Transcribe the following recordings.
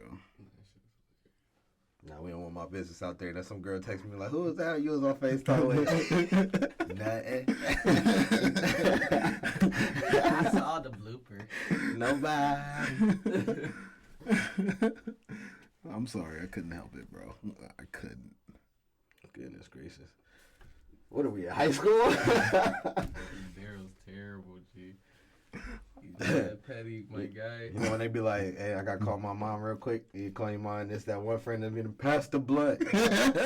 go. Nah, we don't want my business out there. That some girl text me like, "Who was that? You was on FaceTime with?" Nothing. I saw the blooper. Nobody. I'm sorry, I couldn't help it, bro. I couldn't. Goodness gracious. What are we at? High school? Daryl's terrible, G. He's that petty, my guy. You know when they be like, "Hey, I gotta call my mom real quick." You call your mom. It's that one friend that's gonna pass the blood.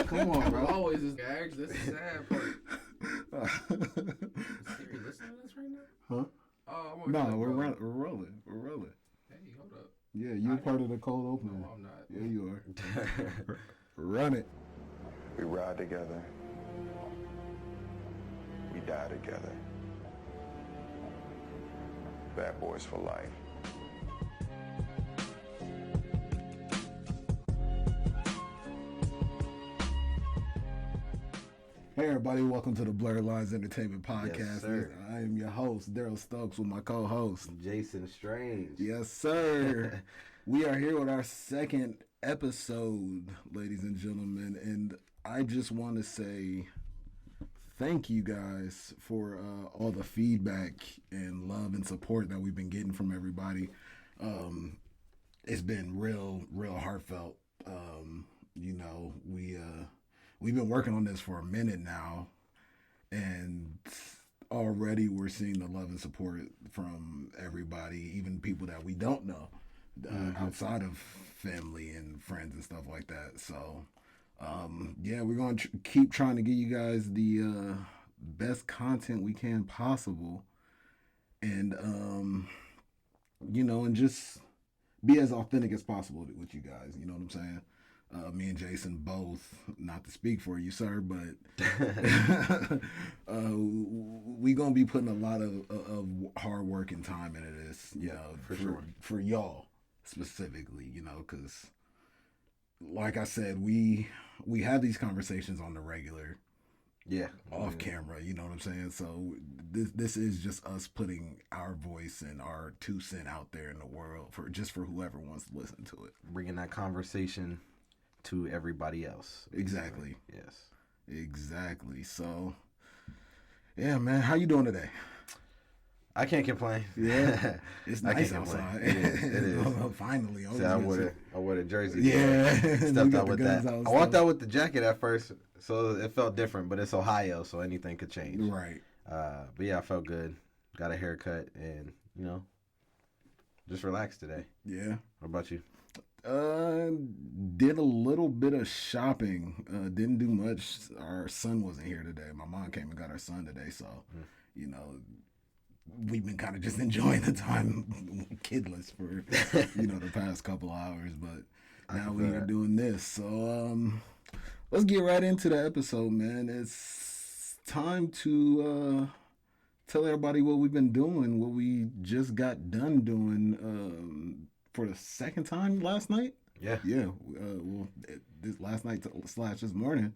Come on, bro. Always this guy. That's the sad part. Is Siri listening to this right now? Huh? Oh, I'm No, we're rolling. We're rolling. Hey, hold up. Yeah, you're part of the cold opener. No, I'm not. Yeah, you are. Run it. We ride together. We die together. Bad boys for life. Hey everybody, welcome to the Blerd Lines Entertainment Podcast. Yes, sir. I am your host, Daryl Stokes, with my co-host, Jason Strange. Yes, sir. We are here with our second episode, ladies and gentlemen, and I just want to say thank you guys for all the feedback and love and support that we've been getting from everybody. It's been real heartfelt. We've been working on this for a minute now, and already we're seeing the love and support from everybody, even people that we don't know, outside of family and friends and stuff like that. So, we're going to keep trying to give you guys the best content we can possible, and and just be as authentic as possible with you guys. You know what I'm saying? Me and Jason both, not to speak for you, sir, but we gonna be putting a lot of hard work and time into this, for sure, for y'all specifically, because like I said, we have these conversations on the regular, off camera, you know what I'm saying? So this is just us putting our voice and our 2 cents out there in the world for whoever wants to listen to it, bringing that conversation to everybody else. Exactly. Yes. Exactly. So, yeah, man, how you doing today? I can't complain. Yeah, it's nice outside. It is. Finally. See, I wore a jersey. Yeah. Stepped out with that. I walked out with the jacket at first, so it felt different, but it's Ohio, so anything could change. Right. But yeah, I felt good. Got a haircut and, just relaxed today. Yeah. What about you? Did a little bit of shopping. Didn't do much. Our son wasn't here today. My mom came and got our son today, so we've been kind of just enjoying the time kidless for the past couple hours. But now we are doing this. So let's get right into the episode, man. It's time to tell everybody what we've been doing, what we just got done doing. For the second time last night? Yeah. This last night / this morning,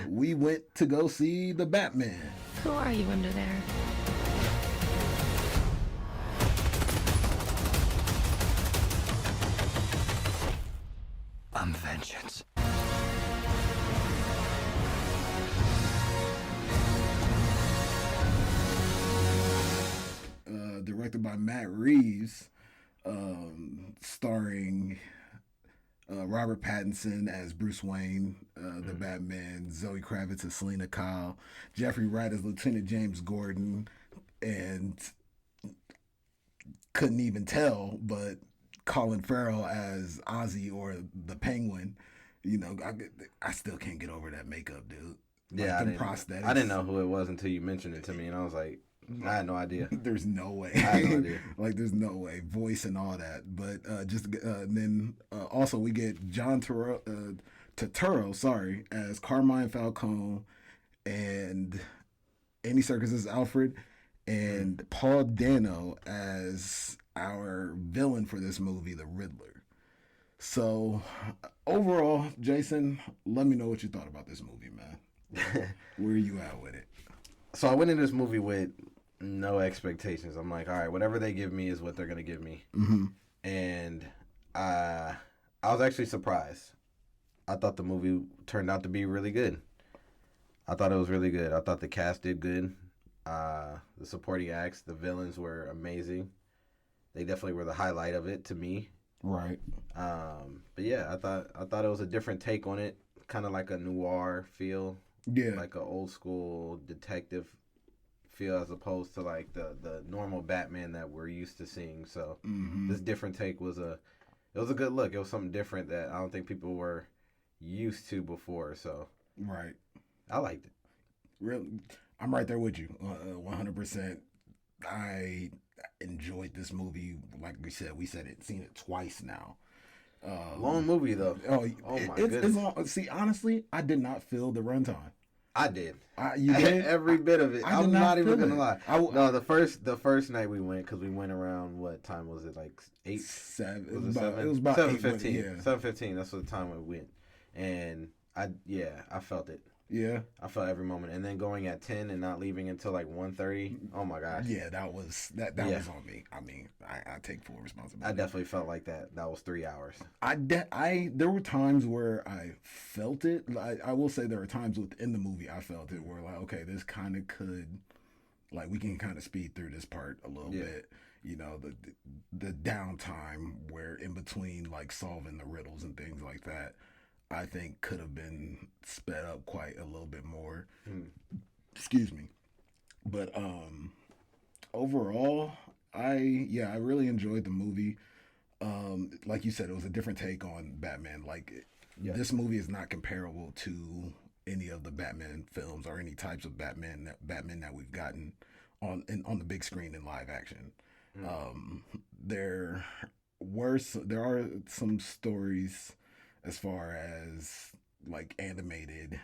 we went to go see the Batman. Who are you under there? I'm vengeance. Directed by Matt Reeves. Starring Robert Pattinson as Bruce Wayne, the Batman, Zoe Kravitz as Selena Kyle, Jeffrey Wright as Lieutenant James Gordon, and couldn't even tell, but Colin Farrell as Ozzy or the Penguin. I still can't get over that makeup, dude. Yeah, like prosthetics. I didn't know who it was until you mentioned it to me, and I was like, I had no idea. There's no way. I had no idea. There's no way. Voice and all that. But then also we get John Turturro, as Carmine Falcone, and Andy Serkis as Alfred, and Paul Dano as our villain for this movie, the Riddler. So overall, Jason, let me know what you thought about this movie, man. Where are you at with it? So I went in this movie with no expectations. I'm like, all right, whatever they give me is what they're going to give me. Mm-hmm. And I I was actually surprised. I thought the movie turned out to be really good. I thought it was really good. I thought the cast did good. The supporting acts, the villains were amazing. They definitely were the highlight of it to me. Right. But yeah, I thought it was a different take on it, kind of like a noir feel. Yeah. Like an old school detective feel as opposed to like the normal Batman that we're used to seeing. So this different take was a good look. It was something different that I don't think people were used to before. So right. I liked it. Really, I'm right there with you, 100%. I enjoyed this movie. Like we seen it twice now. Long movie though. Oh my goodness. It's long. See, honestly, I did not feel the runtime. I did. You did? Every bit of it. I'm not even gonna lie. No, the first night we went, because we went around, what time was it? Like 8? 7. Was it 7? It was about 7:15. Yeah. 7:15. That's what the time we went, and I felt it. Yeah. I felt every moment, and then going at 10 and not leaving until like 1:30. Oh my gosh. Yeah, that was was on me. I mean, I take full responsibility. I definitely felt like that. That was 3 hours. There were times where I felt it. I will say there were times within the movie I felt it where like, okay, this kind of could, like, we can kind of speed through this part a little bit. You know, the downtime where in between like solving the riddles and things like that, I think could have been sped up quite a little bit more. Excuse me. But overall, I really enjoyed the movie. Like you said, it was a different take on Batman. Like this movie is not comparable to any of the Batman films or any types of Batman that we've gotten on the big screen in live action. There are some stories as far as like animated,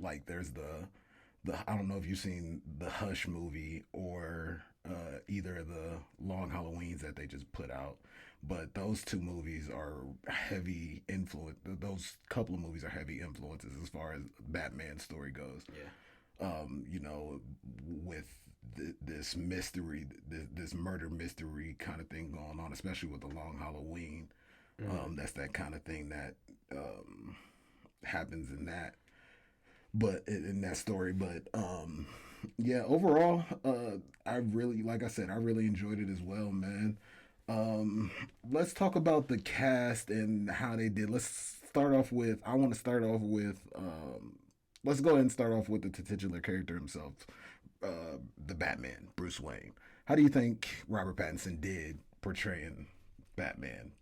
like there's the I don't know if you've seen the Hush movie or either of the Long Halloweens that they just put out, but those two movies are heavy influence. Those couple of movies are heavy influences as far as Batman story goes. You know, with this mystery, this murder mystery kind of thing going on, especially with the Long Halloween. That's that kind of thing that happens in that, but in that story. But yeah, overall, I really, like I said, I really enjoyed it as well, man. Let's talk about the cast and how they did. Let's start off with. I want to start off with. Let's go ahead and start off with the titular character himself, the Batman, Bruce Wayne. How do you think Robert Pattinson did portraying Batman?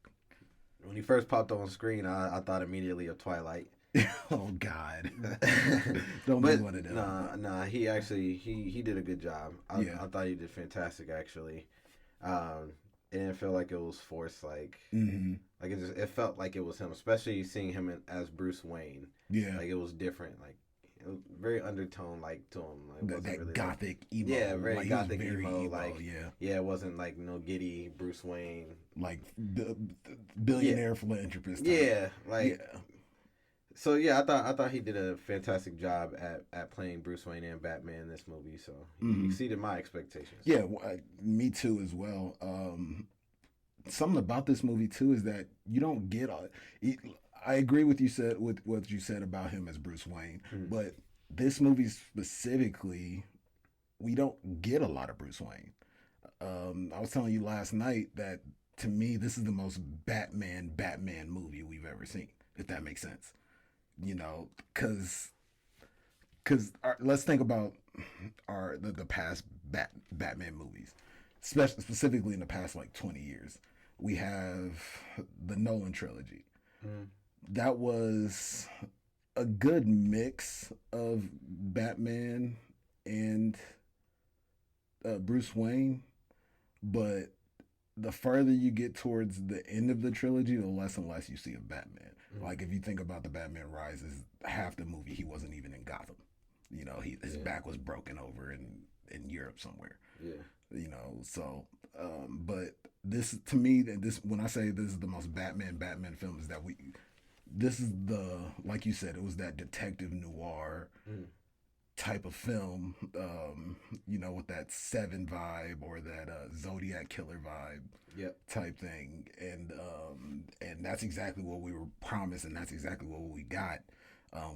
When he first popped on screen, I thought immediately of Twilight. Oh God! Don't be one of them. Nah. He actually he did a good job. I thought he did fantastic. Actually, it didn't feel like it was forced. Like like it felt like it was him. Especially seeing him as Bruce Wayne. Yeah, like it was different. Like it was very undertone like to him. Like, that really gothic emo. Yeah, very like, gothic very emo. Like it wasn't like no giddy Bruce Wayne. Like the billionaire philanthropist. Yeah, like. Yeah. So yeah, I thought he did a fantastic job at playing Bruce Wayne and Batman in this movie. So he exceeded my expectations. Yeah, me too as well. Something about this movie too is that you don't get. I agree with what you said about him as Bruce Wayne, but this movie specifically, we don't get a lot of Bruce Wayne. I was telling you last night that to me, this is the most Batman movie we've ever seen. If that makes sense. You know, because let's think about the past Batman movies, specifically in the past like 20 years. We have the Nolan trilogy. That was a good mix of Batman and Bruce Wayne, but the further you get towards the end of the trilogy, the less and less you see of Batman. Like if you think about the Batman Rises, half the movie he wasn't even in Gotham. You know, his back was broken over in Europe somewhere. Yeah. You know, so but this to me, when I say this is the most Batman film, is that this is the, like you said, it was that detective noir type of film, you know, with that Seven vibe or that Zodiac killer vibe Yep. type thing, and that's exactly what we were promised, and that's exactly what we got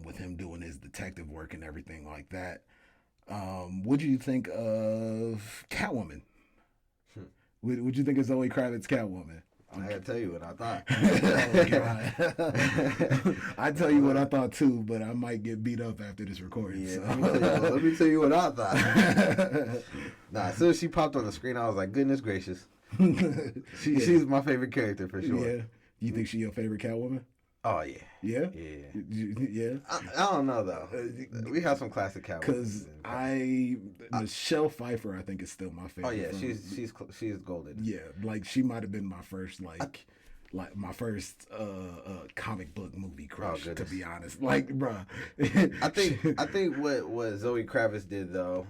with him doing his detective work and everything like that. What do you think of Catwoman? What do you think of Zoe Kravitz Catwoman? I gotta tell you what I thought. Oh, God. I tell you what I thought too, but I might get beat up after this recording. Yeah, So. let me tell you what I thought. Nah, as soon as she popped on the screen, I was like, goodness gracious. She's my favorite character for sure. Yeah. You think she your favorite Catwoman? Oh, yeah. Yeah? Yeah. Yeah? I don't know, though. We have some classic Catwoman. Because Michelle Pfeiffer, I think, is still my favorite. Oh, yeah. She's golden. Yeah. Like, she might have been my first, like my first comic book movie crush, to be honest. Like, bruh. I think what Zoe Kravitz did, though,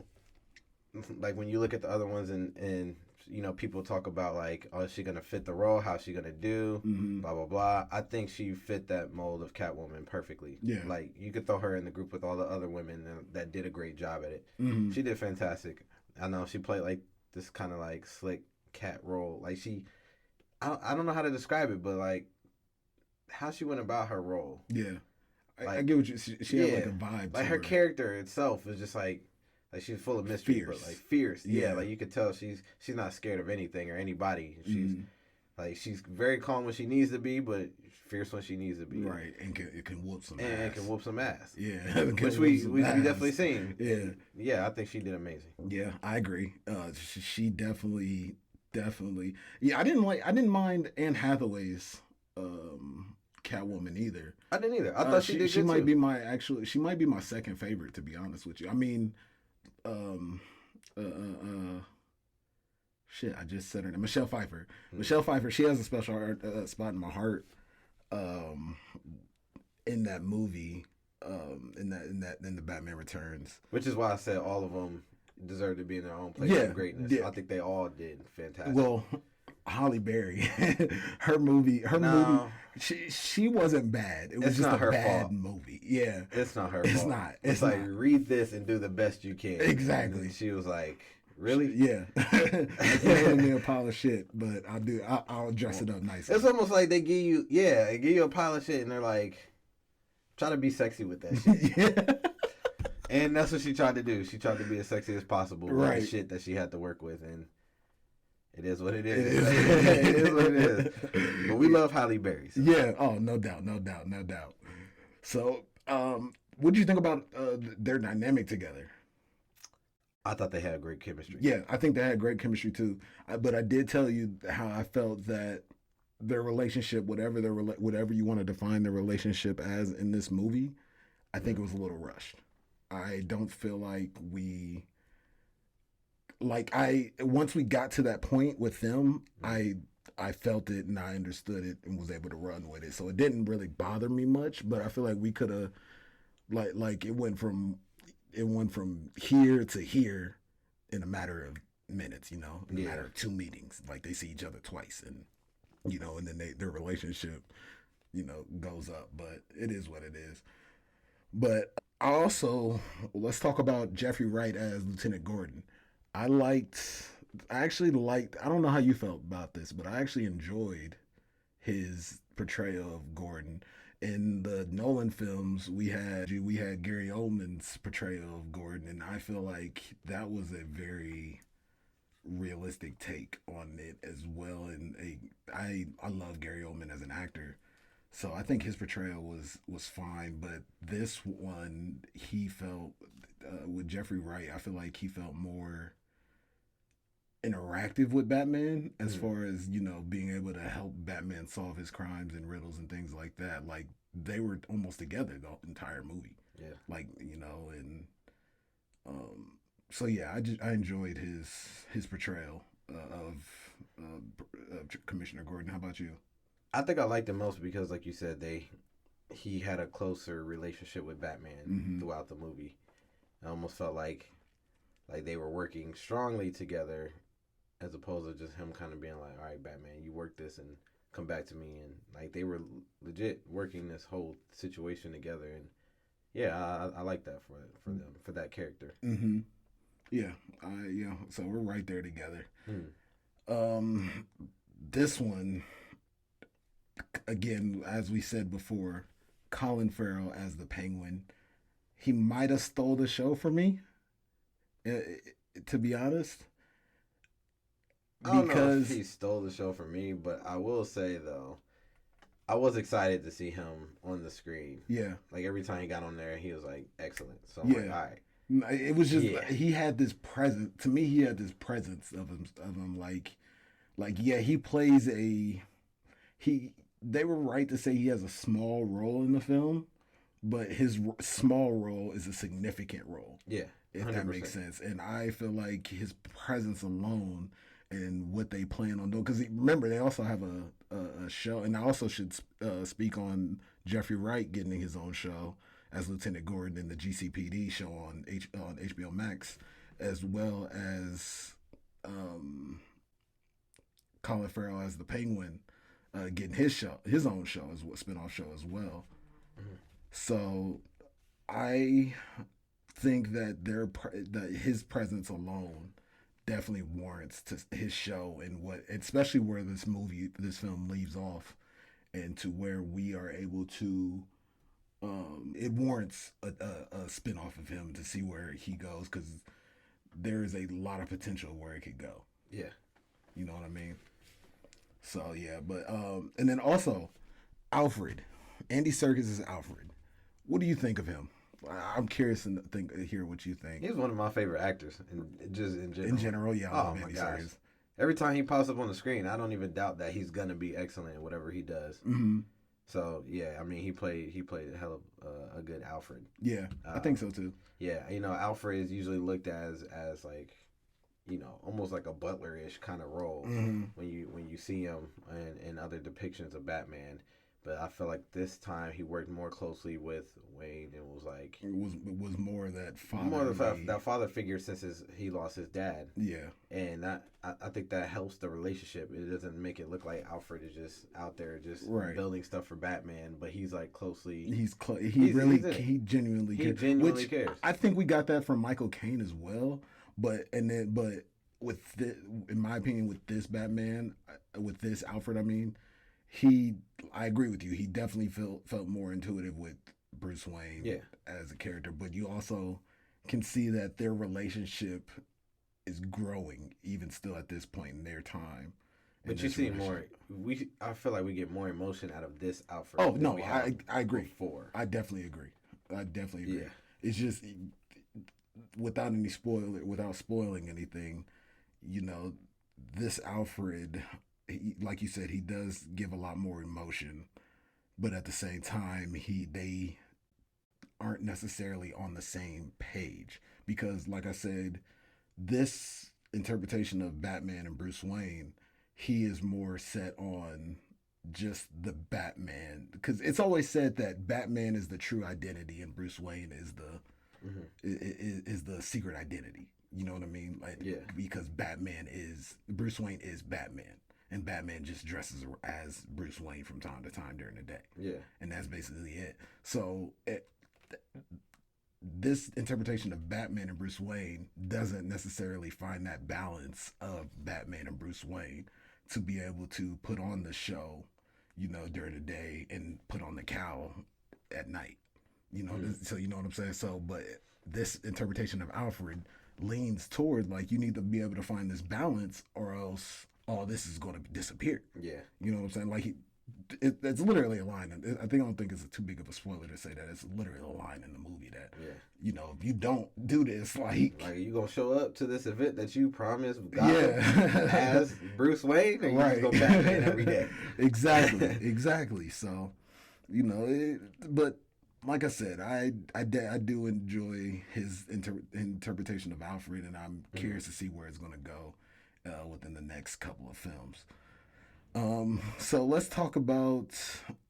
like, when you look at the other ones and you know, people talk about, like, oh, is she going to fit the role? How's she going to do? Blah, blah, blah. I think she fit that mold of Catwoman perfectly. Yeah. Like, you could throw her in the group with all the other women that did a great job at it. She did fantastic. I know she played, like, this kind of, like, slick cat role. Like, I don't know how to describe it, but, like, how she went about her role. Yeah. Like, I get what she had, like, a vibe like, to her character itself is just, like she's full of mystery, fierce. but like fierce. Yeah. Like you could tell she's not scared of anything or anybody. She's like she's very calm when she needs to be, but fierce when she needs to be. Right, and it can whoop some and ass. it can whoop some ass. Yeah, which we definitely seen. Yeah, yeah, I think she did amazing. Yeah, I agree. She definitely. Yeah, I didn't mind Anne Hathaway's Catwoman either. I didn't either. I thought she did. She good might too. be my second favorite, to be honest with you. I mean, shit, I just said her name. Michelle Pfeiffer. Michelle Pfeiffer. She has a special spot in my heart. In that movie, in the Batman Returns. Which is why I said all of them deserve to be in their own place of greatness. Yeah. I think they all did fantastic. Well, Halle Berry, her movie, she wasn't bad. It was just a bad movie. Yeah, it's not her fault. It's not. It's like not. Read this and do the best you can. Exactly. And she was like, really? Yeah. It's handing me a pile of shit, but I'll dress it up nicely. It's almost like they give you a pile of shit and they're like, try to be sexy with that shit. Yeah. And that's what she tried to do. She tried to be as sexy as possible with the shit that she had to work with, and it is what it is. It is what it is. But we love Halle Berry. So. Yeah. Oh, no doubt. So, what do you think about their dynamic together? I thought they had great chemistry. Yeah, I think they had great chemistry too. But I did tell you how I felt that their relationship, whatever you want to define their relationship as in this movie, I think it was a little rushed. I don't feel like once we got to that point with them, I felt it and I understood it and was able to run with it. So it didn't really bother me much, but I feel like we could have like it went from here to here in a matter of minutes, in a matter of 2 meetings. Like they see each other twice and and then their relationship, goes up, but it is what it is. But let's talk about Jeffrey Wright as Lieutenant Gordon. I actually liked, I don't know how you felt about this, but I actually enjoyed his portrayal of Gordon. In the Nolan films, we had Gary Oldman's portrayal of Gordon, and I feel like that was a very realistic take on it as well. And I love Gary Oldman as an actor. So I think his portrayal was fine, but this one, he felt, with Jeffrey Wright, I feel like he felt more interactive with Batman as far as, being able to help Batman solve his crimes and riddles and things like that. Like, they were almost together the entire movie. Yeah. Like, and so yeah, I enjoyed his portrayal of Commissioner Gordon. How about you? I think I liked him most because, like you said, he had a closer relationship with Batman throughout the movie. I almost felt like they were working strongly together, as opposed to just him kind of being like, "All right, Batman, you work this and come back to me," and like they were legit working this whole situation together. And Yeah, I like that for them, for that character. Mm-hmm. Yeah, so we're right there together. This one, again, as we said before, Colin Farrell as the Penguin, he might have stole the show for me, to be honest. I don't know if he stole the show for me, but I will say though, I was excited to see him on the screen. Yeah. Like every time he got on there, he was like excellent. So I'm like, all right. It was just he had this presence. To me, he had this presence of him. Like he plays They were right to say he has a small role in the film, but his small role is a significant role. Yeah, 100%. If that makes sense. And I feel like his presence alone and what they plan on doing, because remember they also have a show, and I also should speak on Jeffrey Wright getting his own show as Lieutenant Gordon in the GCPD show on HBO Max, as well as Colin Farrell as the Penguin getting his own show, as a spinoff show as well. Mm-hmm. So I think that his presence alone definitely warrants his show, and especially where this film leaves off, and to where we are able to. It warrants a spinoff of him to see where he goes, because there is a lot of potential where it could go. Yeah, you know what I mean. So yeah, but and then also Alfred, Andy Serkis is Alfred. What do you think of him? I'm curious to hear what you think. He's one of my favorite actors, in general. In general, yeah. Oh my gosh! Every time he pops up on the screen, I don't even doubt that he's gonna be excellent in whatever he does. Mm-hmm. So yeah, I mean, he played a hell of a good Alfred. Yeah, I think so too. Yeah, Alfred is usually looked as like, almost like a butler-ish kind of role when you see him in other depictions of Batman. But I feel like this time he worked more closely with Wayne, and was like it was more that father, that father figure since he lost his dad. Yeah, and I think that helps the relationship. It doesn't make it look like Alfred is just out there just building stuff for Batman, but he's like closly. He genuinely cares. I think we got that from Michael Caine as well. But in my opinion, with this Batman, with this Alfred, I mean. I agree with you. He definitely felt more intuitive with Bruce Wayne as a character, but you also can see that their relationship is growing even still at this point in their time. But you see more. I feel like we get more emotion out of this Alfred. Oh no, I agree. Before. I definitely agree. Yeah. It's just without spoiling anything, this Alfred. Like you said, he does give a lot more emotion, but at the same time, they aren't necessarily on the same page, because, like I said, this interpretation of Batman and Bruce Wayne, he is more set on just the Batman, because it's always said that Batman is the true identity and Bruce Wayne is the secret identity. You know what I mean? Because Bruce Wayne is Batman. And Batman just dresses as Bruce Wayne from time to time during the day. Yeah. And that's basically it. So this interpretation of Batman and Bruce Wayne doesn't necessarily find that balance of Batman and Bruce Wayne to be able to put on the show, during the day and put on the cowl at night. So you know what I'm saying? So, but this interpretation of Alfred leans toward, like, you need to be able to find this balance, or else all this is going to disappear. Yeah. You know what I'm saying? Like, it's literally a line. I don't think it's too big of a spoiler to say that it's literally a line in the movie that, if you don't do this, like you going to show up to this event that you promised Gotham as Bruce Wayne, and you just go Batman every day. Exactly. So, but like I said, I do enjoy his interpretation of Alfred, and I'm curious to see where it's going to go within the next couple of films. So let's talk about.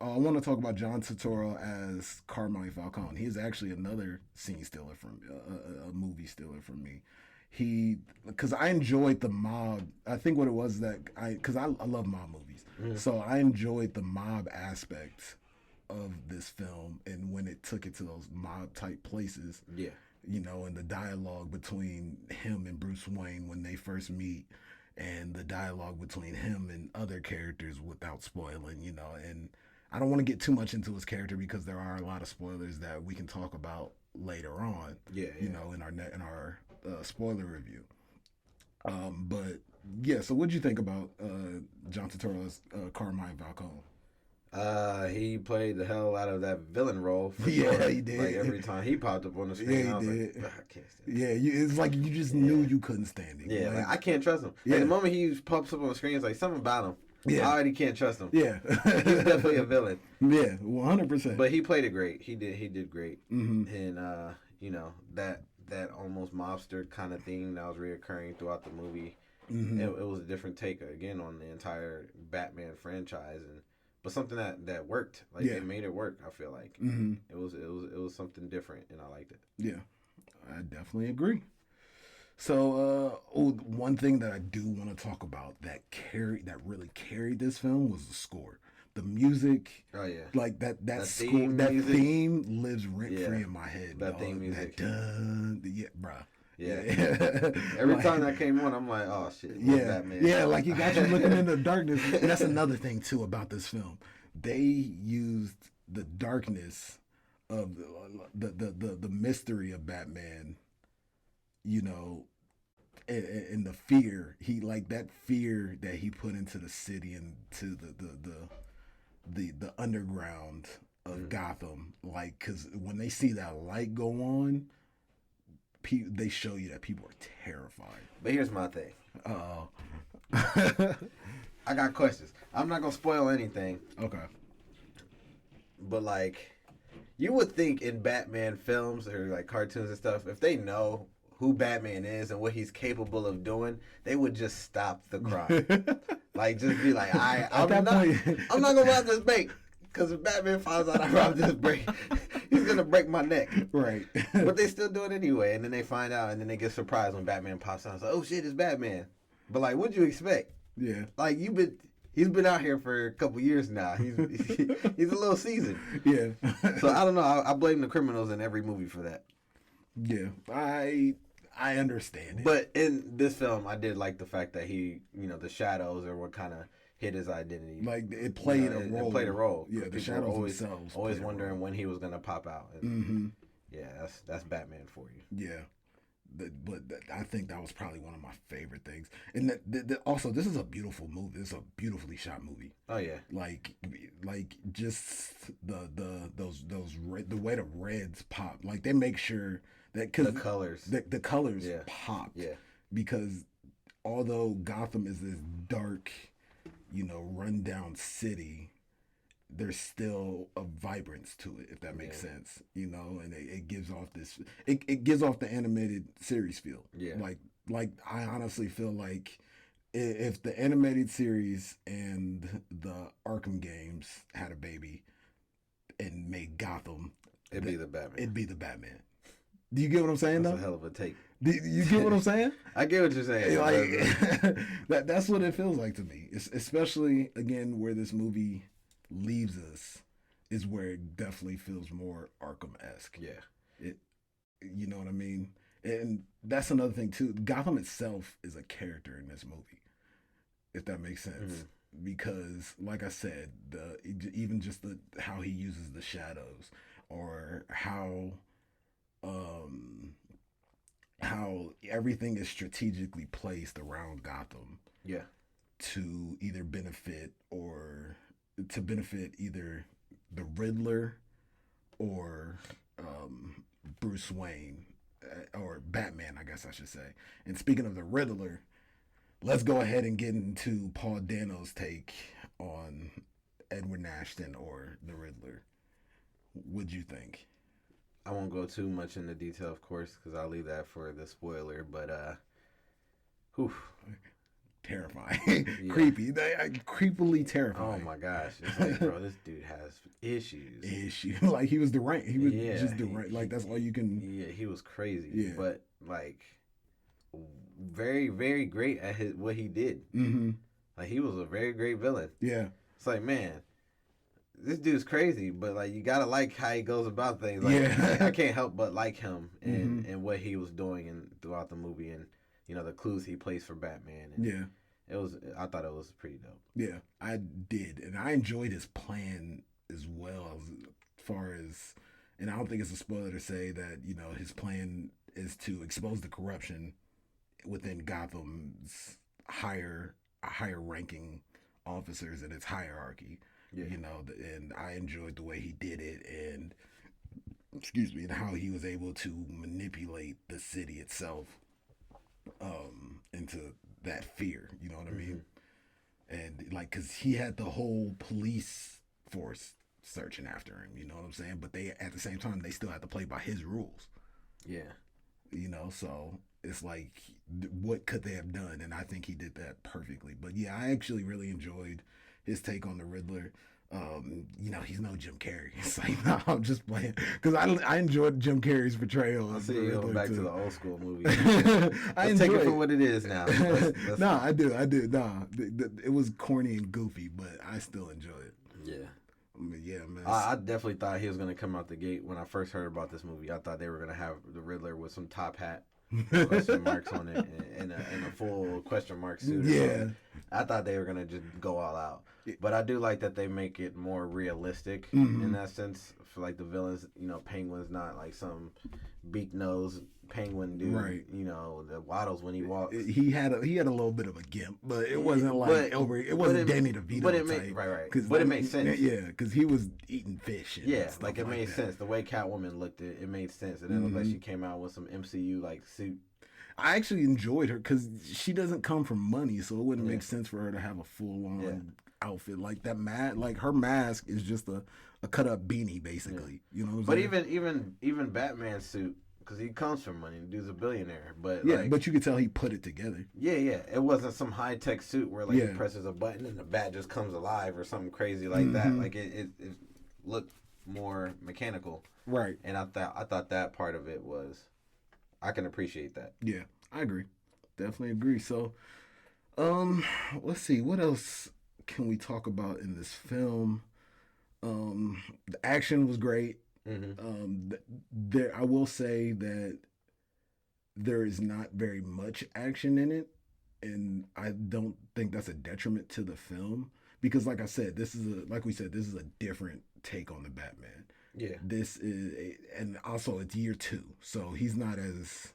I want to talk about John Turturro as Carmine Falcone. He is actually another scene stealer from a movie stealer from me. Because I enjoyed the mob. I think what it was because I love mob movies, so I enjoyed the mob aspect of this film, and when it took it to those mob type places, Yeah. you know, and the dialogue between him and Bruce Wayne when they first meet, and the dialogue between him and other characters without spoiling, you know, and I don't want to get too much into his character because there are a lot of spoilers that we can talk about later on, you know, in our spoiler review. But yeah, so what'd you think about John Turturro's Carmine Falcone? He played the hell out of that villain role. For Yeah, sure. he did. Like every time he popped up on the screen, Yeah, I was he like, did. I can't stand him. Yeah, it's like you just knew you couldn't stand him. Yeah, like, I can't trust him. Yeah. Like, the moment he pops up on the screen, it's like something about him. Yeah. I already can't trust him. Yeah. He's definitely a villain. Yeah, 100%. But he played it great. He did great. Mm-hmm. And you know, that almost mobster kind of thing that was reoccurring throughout the movie. Mm-hmm. It was a different take again on the entire Batman franchise, but something that worked. Like it made it work. I feel like it was something different, and I liked it. Yeah, I definitely agree. So, one thing that I do want to talk about that really carried this film was the score. The music, Oh yeah, like that score, theme that music. theme lives rent free in my head. That dog. theme music. Bruh. Yeah. Yeah. Every Like, time that came on, I'm like, oh shit, yeah, Batman. yeah, like you got you looking in the darkness. And that's another thing too about this film. They used the darkness of the mystery of Batman, you know, and the fear that fear that he put into the city and to the underground of Gotham. Like, because when they see that light go on, they show you that people are terrified. But here's my thing. Uh-oh. I got questions. I'm not gonna spoil anything, Okay. but like, you would think in Batman films or like cartoons and stuff, if they know who Batman is and what he's capable of doing, they would just stop the crime. Like, just be like, I'm not gonna rob this bank, because if Batman finds out I robbed this bank, he's gonna break my neck. Right. But they still do it anyway, and then they find out, and then they get surprised when Batman pops out. It's like, oh shit, it's Batman. But like, what'd you expect? Yeah. Like, he's been out here for a couple years now. He's a little seasoned. Yeah. So I don't know. I blame the criminals in every movie for that. Yeah. I understand it. But in this film, I did like the fact that he, you know, the shadows are what kind of hit his identity. Like, it played a role. It played a role. Yeah, the People shadows always, themselves always played a wondering role. when he was gonna pop out. And yeah, that's Batman for you. Yeah. But I think that was probably one of my favorite things. And also, this is a beautiful movie. It's a beautifully shot movie. Oh yeah. Like just the way the reds pop. Like, they make sure that, cause The colors. the colors Yeah. pop. Yeah. Because although Gotham is this dark, you know, rundown city, there's still a vibrance to it, if that makes sense, you know, and it gives off this, it gives off the animated series feel. Yeah. Like I honestly feel like if the animated series and the Arkham games had a baby and made Gotham, It'd be the Batman. it'd be the Batman. Do you get what I'm saying, That's though? a hell of a take. Do you get what I'm saying? I get what you're saying. Like, that's what it feels like to me. Especially, again, where this movie leaves us is where it definitely feels more Arkham-esque. Yeah. You know what I mean? And that's another thing too. Gotham itself is a character in this movie, if that makes sense. Because, like I said, even just how he uses the shadows, or how everything is strategically placed around Gotham. Yeah. To either benefit either the Riddler or Bruce Wayne, or Batman, I guess I should say. And speaking of the Riddler, let's go ahead and get into Paul Dano's take on Edward Ashton or the Riddler. What'd you think? I won't go too much into detail, of course, because I'll leave that for the spoiler. But, terrifying. Yeah. Creepy. Creepily terrifying. Oh my gosh. It's like, bro, this dude has issues. Like, he was deranged. He was Yeah, just deranged. Like, that's all you can. Yeah, he was crazy. Yeah. But, like, very, very great at what he did. Mm-hmm. Like, he was a very great villain. Yeah. It's like, man, this dude's crazy, but like you gotta like how he goes about things. Like, Yeah. I can't help but like him and what he was doing and throughout the movie, and the clues he plays for Batman. And Yeah. I thought it was pretty dope. Yeah, I did, and I enjoyed his plan as well, as far as, and I don't think it's a spoiler to say that his plan is to expose the corruption within Gotham's higher ranking officers in its hierarchy. Yeah. And I enjoyed the way he did it, and excuse me, and how he was able to manipulate the city itself into that fear. You know what I mean? And like, cause he had the whole police force searching after him. You know what I'm saying? But they, at the same time, they still had to play by his rules. Yeah. So it's like, what could they have done? And I think he did that perfectly. But yeah, I actually really enjoyed his take on the Riddler. He's no Jim Carrey. It's like, no, I'm just playing, because I enjoyed Jim Carrey's portrayal. I see you going back to the old school movie. I take it for what it is now. No, I do. No, it was corny and goofy, but I still enjoy it. Yeah. I mean, yeah, man. I definitely thought he was going to come out the gate when I first heard about this movie. I thought they were going to have the Riddler with some top hat, question marks on it, and a full question mark suit. Yeah. I thought they were going to just go all out. But I do like that they make it more realistic in that sense. For like the villains, Penguin's not like some beak nose penguin dude. Right. The waddles when he walks. He had a little bit of a gimp, but it wasn't like it wasn't Danny DeVito but it type. made right. But it made sense. Yeah, because he was eating fish. And stuff like it made that. sense. The way Catwoman looked, it made sense. And it looked like she came out with some MCU like suit. I actually enjoyed her because she doesn't come from money, so it wouldn't make sense for her to have a full on outfit like that. Like her mask is just a cut up beanie, basically. You know what I'm saying? But even Batman's suit, because he comes from money, the dude's a billionaire. But but you could tell he put it together. Yeah. It wasn't some high tech suit where he presses a button and the bat just comes alive or something crazy like that. Like it looked more mechanical. Right. And I thought that part of it was, I can appreciate that. Yeah, I agree. Definitely agree. So, let's see, what else can we talk about in this film? The action was great. I will say that there is not very much action in it, and I don't think that's a detriment to the film, because like I said, this is a different take on the Batman. Yeah. And also it's year 2, so he's not as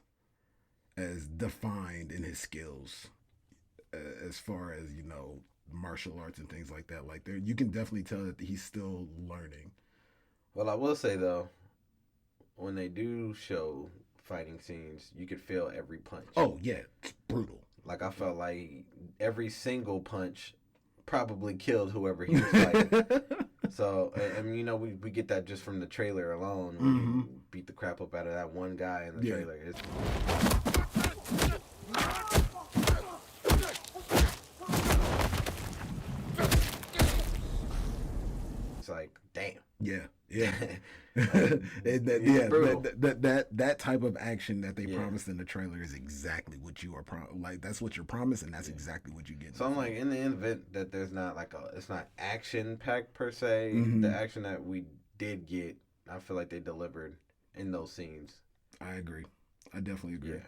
defined in his skills as far as martial arts and things like that. Like, there, you can definitely tell that he's still learning. Well, I will say though, when they do show fighting scenes, you could feel every punch. Oh yeah, it's brutal. Like, I felt like every single punch probably killed whoever he was fighting. So, and we get that just from the trailer alone. When you beat the crap up out of that one guy in the trailer. It's like, damn. Yeah. That type of action that they promised in the trailer is exactly what you are that's what you're promised, and that's exactly what you get. So I'm like, in the event that there's not it's not action packed per se. The action that we did get, I feel like they delivered in those scenes. I agree. I definitely agree.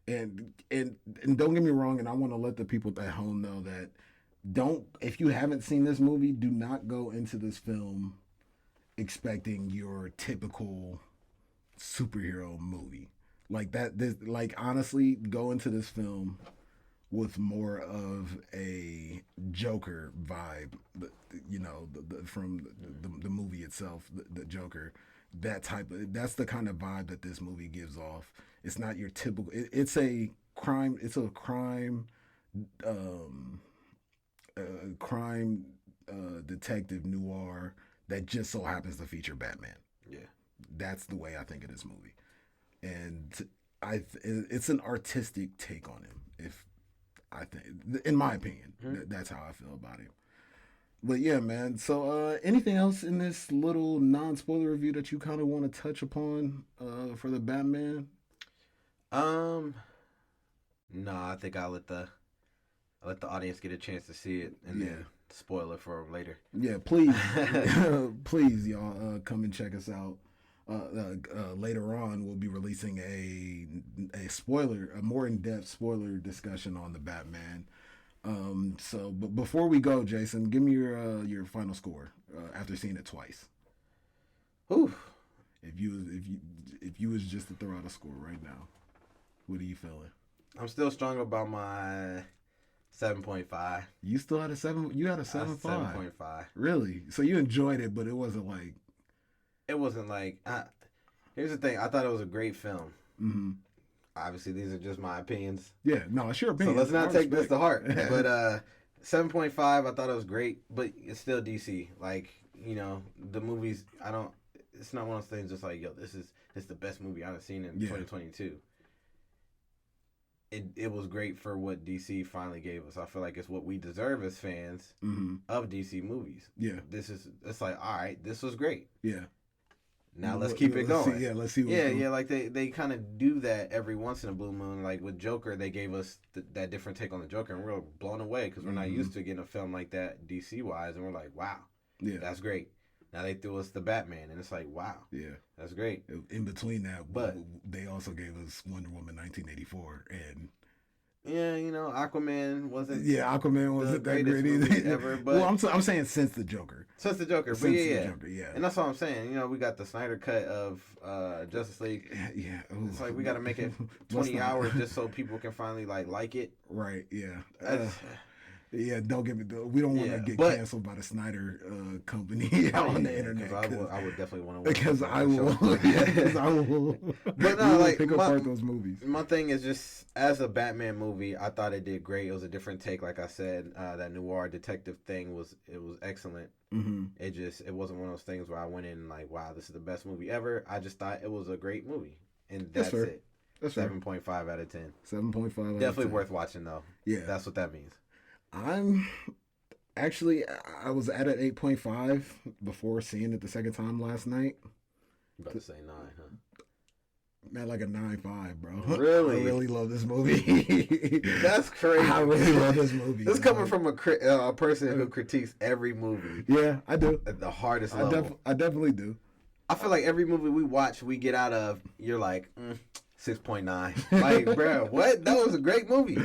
Yeah. And don't get me wrong, and I want to let the people at home know that if you haven't seen this movie, do not go into this film expecting your typical superhero movie like that. Honestly, go into this film with more of a Joker vibe, from the movie itself, the Joker. That's the kind of vibe that this movie gives off. It's not your typical. It's a crime detective noir that just so happens to feature Batman. Yeah, that's the way I think of this movie, and it's an artistic take on him. In my opinion, that's how I feel about him. But yeah, man. So, anything else in this little non-spoiler review that you kind of want to touch upon for the Batman? No, I think I'll let the audience get a chance to see it, and then spoiler for later. Yeah, please, please, y'all, come and check us out. Later on, we'll be releasing a more in-depth spoiler discussion on the Batman. But before we go, Jason, give me your final score after seeing it twice. Ooh. If you was just to throw out a score right now, what are you feeling? I'm still strong about my 7.5. You still had a 7. You had a 7.5. 7.5. Really? So you enjoyed it, but it wasn't like. It wasn't like. Here's the thing. I thought it was a great film. Mm-hmm. Obviously, these are just my opinions. Yeah, no, it's your opinion. So let's not take this to heart. But 7.5, I thought it was great, but it's still DC. Like, you know, the movies, it's not one of those things just like, yo, this is the best movie I've seen in 2022. It was great for what DC finally gave us. I feel like it's what we deserve as fans of DC movies. Yeah. It's like, all right, this was great. Yeah. Now let's keep it going. Let's see. Like they kind of do that every once in a blue moon. Like with Joker, they gave us that different take on the Joker, and we're blown away because we're not used to getting a film like that DC wise, and we're like, wow, that's great. Now they threw us the Batman, and it's like, wow, that's great. In between that, but they also gave us Wonder Woman 1984, and Aquaman wasn't. Yeah, Aquaman wasn't that great either. Ever, but well, I'm saying since the Joker. Since the Joker, yeah. And that's all I'm saying. We got the Snyder cut of Justice League. Yeah. Ooh. It's like we got to make it 20 hours just so people can finally like it. Right. Yeah. Yeah, don't get me. We don't want to get canceled by the Snyder company on the internet. I would definitely want to. Because I will. Because I will. But no, like pick apart those movies. My thing is just as a Batman movie, I thought it did great. It was a different take, like I said. That noir detective thing was excellent. Mm-hmm. It wasn't one of those things where I went in like, wow, this is the best movie ever. I just thought it was a great movie, and that's it. That's 7.5 out of 10. 7.5. Definitely worth watching though. Yeah, that's what that means. I was at an 8.5 before seeing it the second time last night. You about to say 9, huh? Man, like a 9.5, bro. Really? I really love this movie. That's crazy. I really love this movie. This coming from a person who critiques every movie. Yeah, I do. At the hardest level. I definitely do. I feel like every movie we watch, we get out of, you're like, 6.9. Like, bro, what? That was a great movie.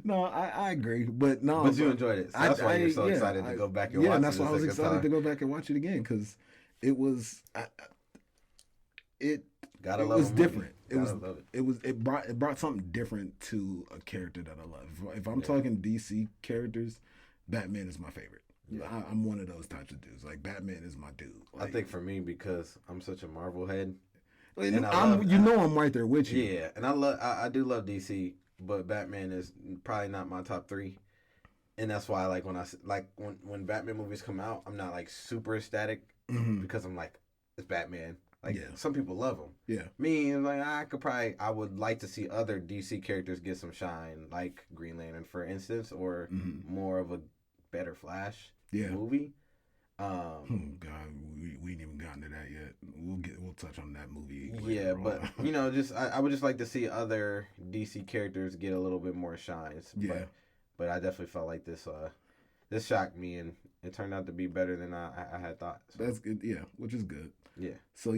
No, I agree, but no. But you enjoyed it. So that's why you're so excited to go back and watch it. Yeah, and that's why I was excited to go back and watch it again because it was. It was different. It brought something different to a character that I love. If I'm talking DC characters, Batman is my favorite. Yeah. I'm one of those types of dudes. Like Batman is my dude. Like, I think for me because I'm such a Marvel head. And I'm right there with you. Yeah, and I do love DC. But Batman is probably not my top 3, and that's why when Batman movies come out, I'm not like super ecstatic because I'm like, it's Batman. Like some people love him. Yeah, me like I would like to see other DC characters get some shine, like Green Lantern for instance, or more of a better Flash movie. God, we ain't even gotten to that yet. We'll touch on that movie. Yeah, but I would just like to see other DC characters get a little bit more shines. Yeah, but I definitely felt like this shocked me, and it turned out to be better than I had thought. So. That's good. Yeah, which is good. Yeah. So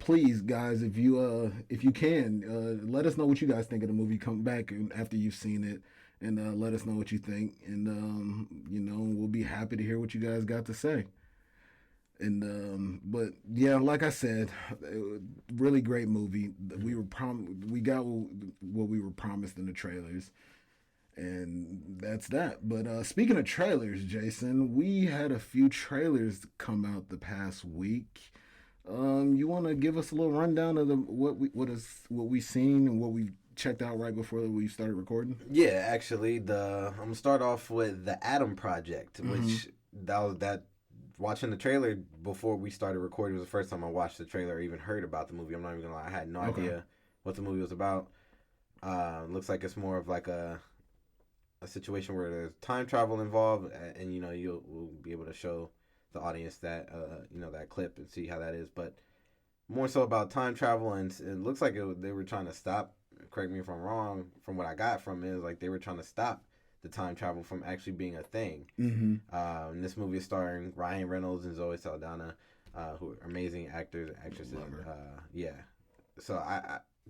please, guys, if you can, let us know what you guys think of the movie. Come back after you've seen it. And let us know what you think. And, we'll be happy to hear what you guys got to say. And, but yeah, like I said, really great movie. We got what we were promised in the trailers. And that's that. But speaking of trailers, Jason, we had a few trailers come out the past week. You want to give us a little rundown of what we seen and what we checked out right before we started recording? Yeah, actually, I'm gonna start off with the Adam Project, which that watching the trailer before we started recording was the first time I watched the trailer or even heard about the movie. I'm not even gonna lie, I had no idea what the movie was about. Looks like it's more of like a situation where there's time travel involved, and we'll be able to show the audience that that clip and see how that is, but more so about time travel, and it looks like they were trying to stop. Correct me if I'm wrong. From what I got from it, is like they were trying to stop the time travel from actually being a thing. Mm-hmm. This movie is starring Ryan Reynolds and Zoe Saldana, who are amazing actors and actresses. Yeah. So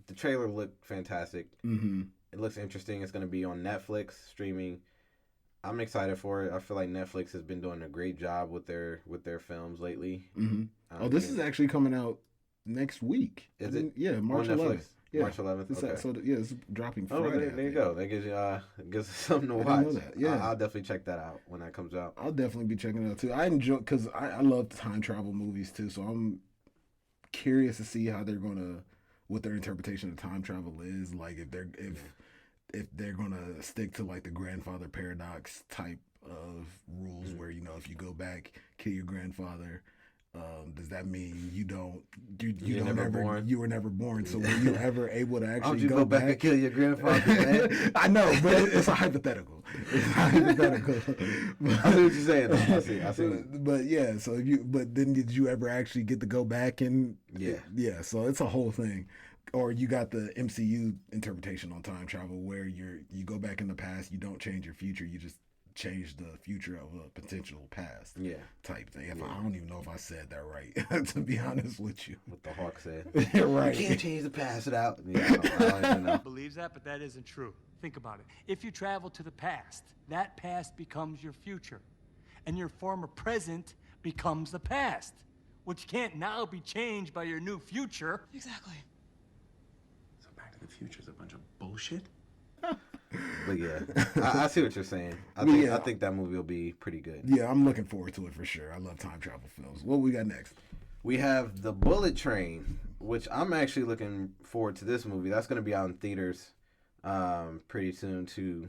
the trailer looked fantastic. Mm-hmm. It looks interesting. It's going to be on Netflix streaming. I'm excited for it. I feel like Netflix has been doing a great job with their films lately. Mm-hmm. This is actually coming out next week. Is it? Yeah, March 11th. Yeah. March 11th. Okay. So it's dropping Friday. There you go. That gives us something to watch. I know that. Yeah, I'll definitely check that out when that comes out. I'll definitely be checking it out too. I enjoy because I love time travel movies too. So I'm curious to see how what their interpretation of time travel is. Like if they're gonna stick to like the grandfather paradox type of rules, where if you go back, kill your grandfather. Does that mean you were never born? So were you ever able to actually go back and kill your grandfather? Man? I know, but it's a hypothetical. It's hypothetical. I see what you're saying. I see. But yeah, so but then did you ever actually get to go back and yeah? So it's a whole thing. Or you got the MCU interpretation on time travel, where you go back in the past, you don't change your future, you just change the future of a potential past type thing. I don't even know if I said that right, to be honest with you. What the Hawk said. Right. You can't change the past without. Yeah, I don't even know. Believes that, but that isn't true. Think about it. If you travel to the past, that past becomes your future. And your former present becomes the past, which can't now be changed by your new future. Exactly. So Back to the Future is a bunch of bullshit? But yeah, I see what you're saying. I think that movie will be pretty good. Yeah, I'm looking forward to it for sure. I love time travel films. What we got next? We have The Bullet Train, which I'm actually looking forward to this movie. That's going to be out in theaters pretty soon too.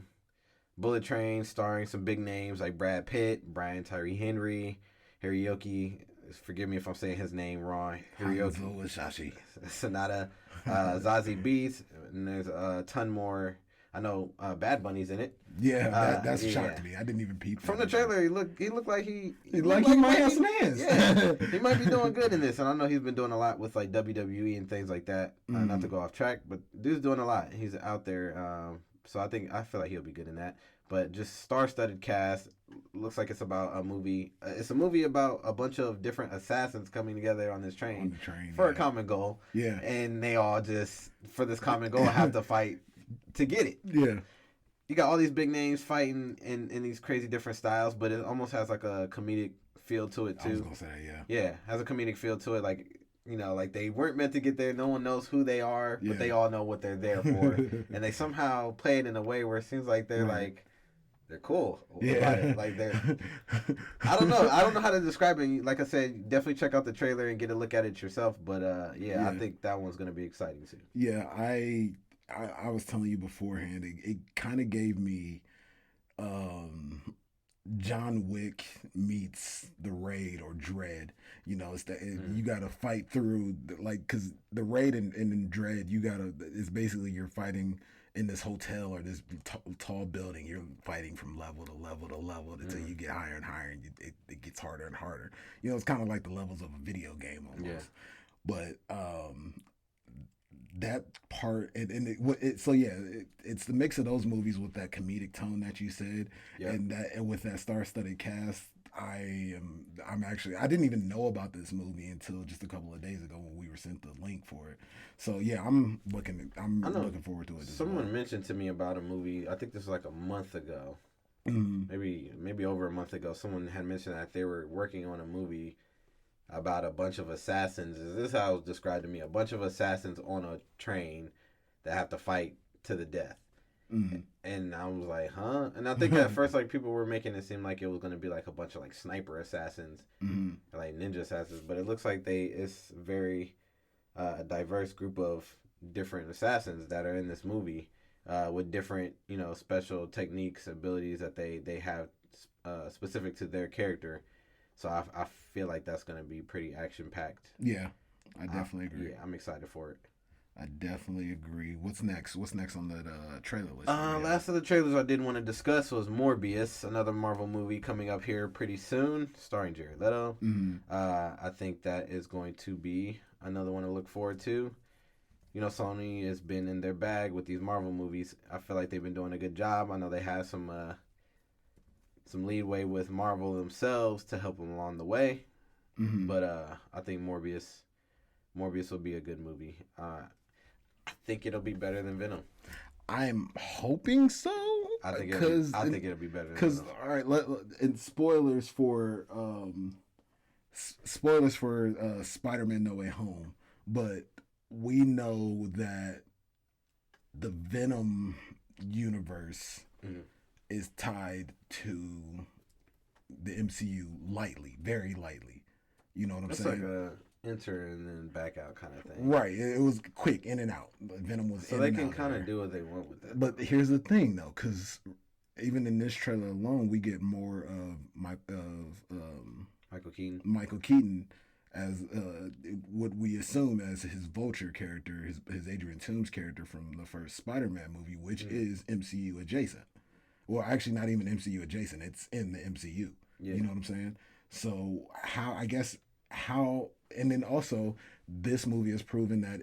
Bullet Train starring some big names like Brad Pitt, Brian Tyree Henry, Hiroyuki. Forgive me if I'm saying his name wrong. Hiroyuki Sanada, Zazie Beetz, and there's a ton more. I know Bad Bunny's in it. Yeah, that's shocked me. I didn't even peep. From the trailer, he looked like he might have some hands. Yeah, he might be doing good in this, and I know he's been doing a lot with like WWE and things like that. Not to go off track, but dude's doing a lot. He's out there, so I feel like he'll be good in that. But just star-studded cast. Looks like it's about a movie. It's a movie about a bunch of different assassins coming together on this train, for a common goal. Yeah, and they all just for this common goal have to fight to get it. Yeah. You got all these big names fighting in these crazy different styles, but it almost has like a comedic feel to it too. I was gonna say that, yeah. Yeah, has a comedic feel to it, like like they weren't meant to get there. No one knows who they are, but they all know what they're there for, and they somehow play it in a way where it seems like they're like they're cool. Yeah, like they're. I don't know how to describe it. Like I said, definitely check out the trailer and get a look at it yourself. But I think that one's gonna be exciting too. Yeah, I was telling you beforehand, it kind of gave me John Wick meets The Raid or Dread. It's you got to fight through, because The Raid and Dread, it's basically you're fighting in this hotel or this tall building. You're fighting from level to level to level until you get higher and higher, and it gets harder and harder. It's kind of like the levels of a video game almost. Yeah. But that part it's the mix of those movies with that comedic tone that you said, and with that star-studded cast. I didn't even know about this movie until just a couple of days ago when we were sent the link for it. So yeah, I'm looking forward to it. Someone mentioned to me about a movie. I think this was like a month ago, maybe over a month ago. Someone had mentioned that they were working on a movie about a bunch of assassins. This is how it was described to me. A bunch of assassins on a train that have to fight to the death. And I was like, huh? And I think at first, people were making it seem like it was going to be like a bunch of sniper assassins, like ninja assassins. But it looks like it's very diverse group of different assassins that are in this movie with different, special techniques, abilities that they have specific to their character. So I feel like that's going to be pretty action-packed. Yeah, I definitely agree. Yeah, I'm excited for it. I definitely agree. What's next? What's next on the trailer list? Last of the trailers I did want to discuss was Morbius, another Marvel movie coming up here pretty soon, starring Jared Leto. I think that is going to be another one to look forward to. Sony has been in their bag with these Marvel movies. I feel like they've been doing a good job. I know they had some leeway with Marvel themselves to help them along the way. Mm-hmm. But I think Morbius will be a good movie. I think it'll be better than Venom. I'm hoping so. I think it'll be better. Because all right, and spoilers for Spider-Man: No Way Home, but we know that the Venom universe is tied to the MCU lightly, very lightly. You know what I'm saying? It's like a enter and then back out kind of thing. Right. It was quick, in and out. Venom was so in and out. So they can kind of do what they want with that. But here's the thing, though, because even in this trailer alone, we get more of Michael Keaton. Michael Keaton as what we assume as his Vulture character, his Adrian Toomes character from the first Spider-Man movie, which is MCU adjacent. Well, actually, not even MCU adjacent. It's in the MCU. Yeah. You know what I'm saying? So and then also this movie has proven that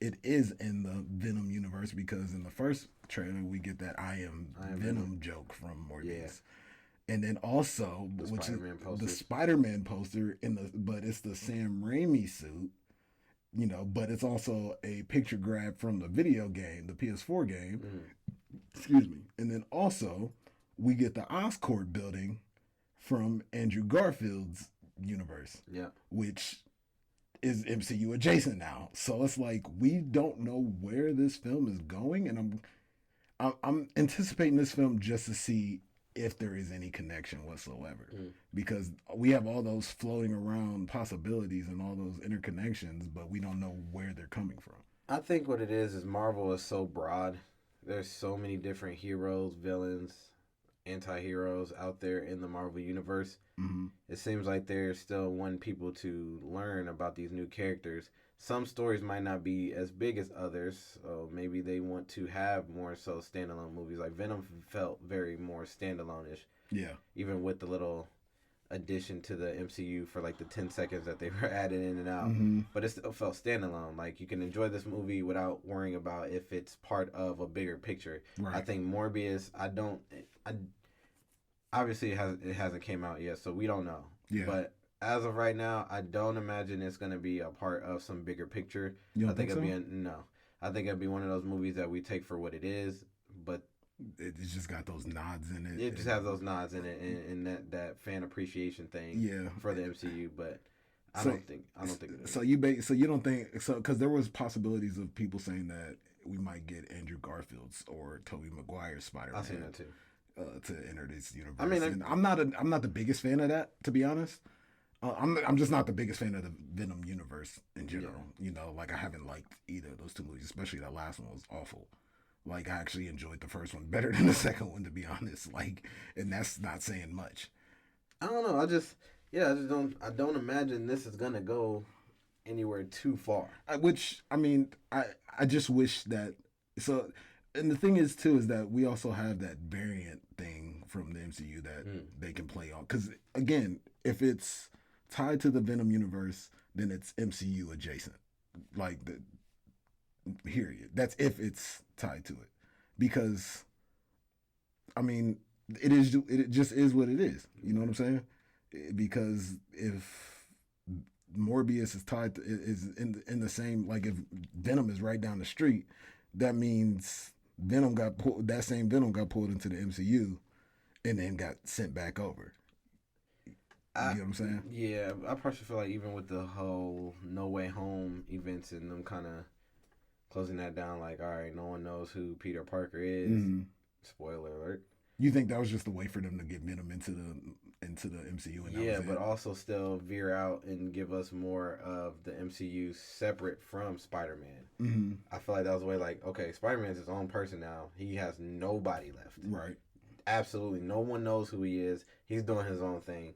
it is in the Venom universe, because in the first trailer we get that I am Venom joke from Morbius. Yeah. And then also the Spider-Man poster but it's the Sam Raimi suit, but it's also a picture grab from the video game, the PS4 game. Excuse me. And then also we get the Oscorp building from Andrew Garfield's universe. Yeah. Which is MCU adjacent now. So it's like we don't know where this film is going, and I'm anticipating this film just to see if there is any connection whatsoever. Because we have all those floating around possibilities and all those interconnections, but we don't know where they're coming from. I think what it is Marvel is so broad. There's so many different heroes, villains, anti-heroes out there in the Marvel universe. It seems like there's still people to learn about these new characters. Some stories might not be as big as others, so maybe they want to have more so standalone movies. Like Venom felt very more standalone-ish. Yeah. Even with the little addition to the MCU for like the 10 seconds that they were adding in and out. But it still felt standalone. Like you can enjoy this movie without worrying about if it's part of a bigger picture. Right. I think Morbius, obviously it hasn't came out yet, so we don't know. Yeah. But as of right now, I don't imagine it's going to be a part of some bigger picture. You don't think so? I think it'd be one of those movies that we take for what it is, but it's just got those nods in it. It just has those nods in it, and that fan appreciation thing for the MCU. But I don't think it is. So you don't think so? Because there was possibilities of people saying that we might get Andrew Garfield's or Tobey Maguire's Spider-Man. I've seen that too. To enter this universe. I mean, I'm not the biggest fan of that, to be honest. I'm just not the biggest fan of the Venom universe in general. Yeah. Like I haven't liked either of those two movies, especially that last one was awful. Like I actually enjoyed the first one better than the second one, to be honest. Like, and that's not saying much. I don't know. I don't imagine this is gonna go anywhere too far. I just wish that. So, and the thing is too is that we also have that variant thing from the MCU that they can play on. Because again, if it's tied to the Venom universe, then it's MCU adjacent. Like the period. That's if it's tied to it, because it just is what it is. You know what I'm saying? Because if Morbius is tied to, is in the same, like if Venom is right down the street, that means that same Venom got pulled into the MCU and then got sent back over. You get what I'm saying? Yeah, I personally feel like even with the whole No Way Home events and them kind of closing that down, like, all right, no one knows who Peter Parker is. Spoiler alert. You think that was just a way for them to get Venom into the MCU? And but also still veer out and give us more of the MCU separate from Spider-Man. I feel like that was a way, like, okay, Spider-Man's his own person now. He has nobody left. Right. Absolutely. No one knows who he is. He's doing his own thing.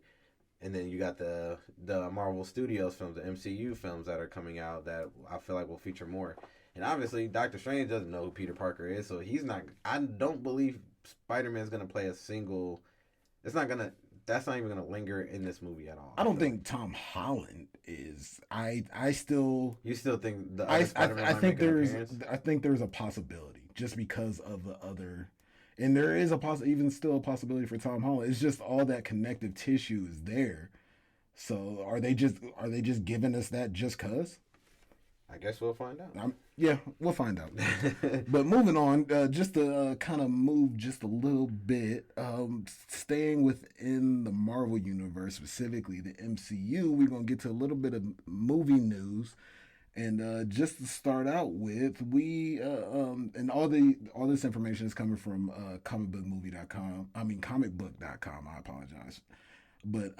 And then you got the Marvel Studios films, the MCU films that are coming out that I feel like will feature more. And obviously, Doctor Strange doesn't know who Peter Parker is, so he's not. I don't believe Spider-Man's gonna play a single. It's not gonna. that's not even gonna linger in this movie at all. I don't think Tom Holland is. I still. You still think the I other Spider-Man might make an appearance? I think there's a possibility just because of the other, and there is even still a possibility for Tom Holland. It's just all that connective tissue is there. So are they just giving us that just cause? I guess we'll find out. Yeah, we'll find out. But moving on, just to kind of move just a little bit, staying within the Marvel universe, specifically the MCU, we're going to get to a little bit of movie news. And just to start out with, and all this information is coming from comicbook.com. I apologize. But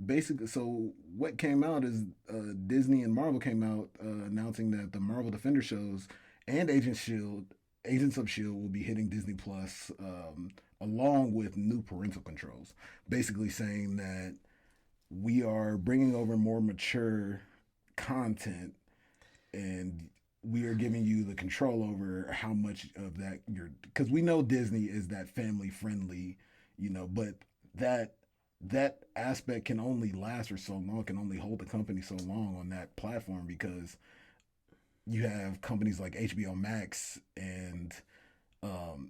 basically, so what came out is Disney and Marvel came out announcing that the Marvel Defender shows and Agents of S.H.I.E.L.D. will be hitting Disney Plus along with new parental controls. Basically saying that we are bringing over more mature content and we are giving you the control over how much of that because we know Disney is that family friendly, but that aspect can only last for so long, can only hold the company so long on that platform because you have companies like HBO Max and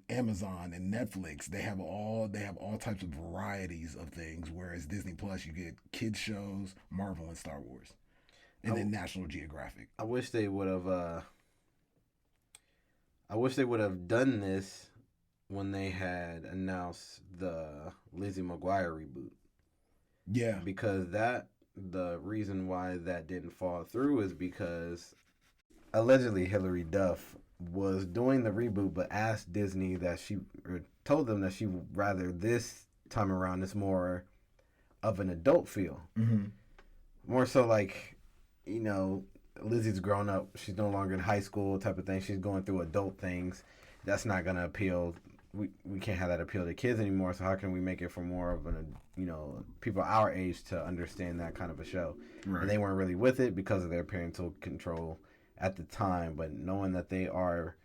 Amazon and Netflix. They have all types of varieties of things, whereas Disney Plus you get kids shows, Marvel and Star Wars, and then National Geographic. I wish they would have. Done this when they had announced the Lizzie McGuire reboot. Yeah. Because the reason why that didn't fall through is because allegedly Hilary Duff was doing the reboot but asked Disney told them that she would rather this time around it's more of an adult feel. Mm-hmm. More so like, Lizzie's grown up. She's no longer in high school type of thing. She's going through adult things. That's not going to appeal. We can't have that appeal to kids anymore. So how can we make it for more of people our age to understand that kind of a show? Right. And they weren't really with it because of their parental control at the time. But knowing that they are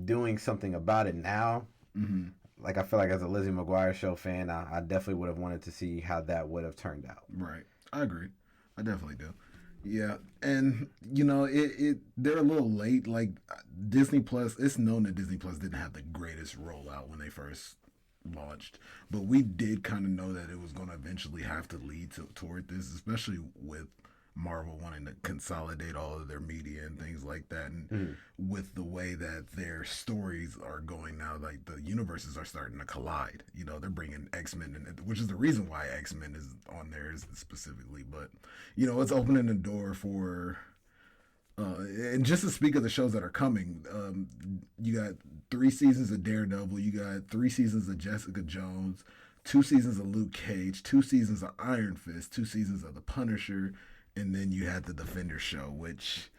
doing something about it now, mm-hmm. like I feel like as a Lizzie McGuire show fan, I definitely would have wanted to see how that would have turned out. Right. I agree. I definitely do. Yeah, and they're a little late. Like Disney Plus, it's known that Disney Plus didn't have the greatest rollout when they first launched, but we did kind of know that it was going to eventually have to lead toward this, especially with Marvel wanting to consolidate all of their media and things like that, and with the way that their stories are going now, like the universes are starting to collide. They're bringing X-Men in, which is the reason why X-Men is on there specifically. But it's opening the door for. And just to speak of the shows that are coming, you got 3 seasons of Daredevil, you got 3 seasons of Jessica Jones, 2 seasons of Luke Cage, 2 seasons of Iron Fist, 2 seasons of The Punisher. And then you had the Defender show, which,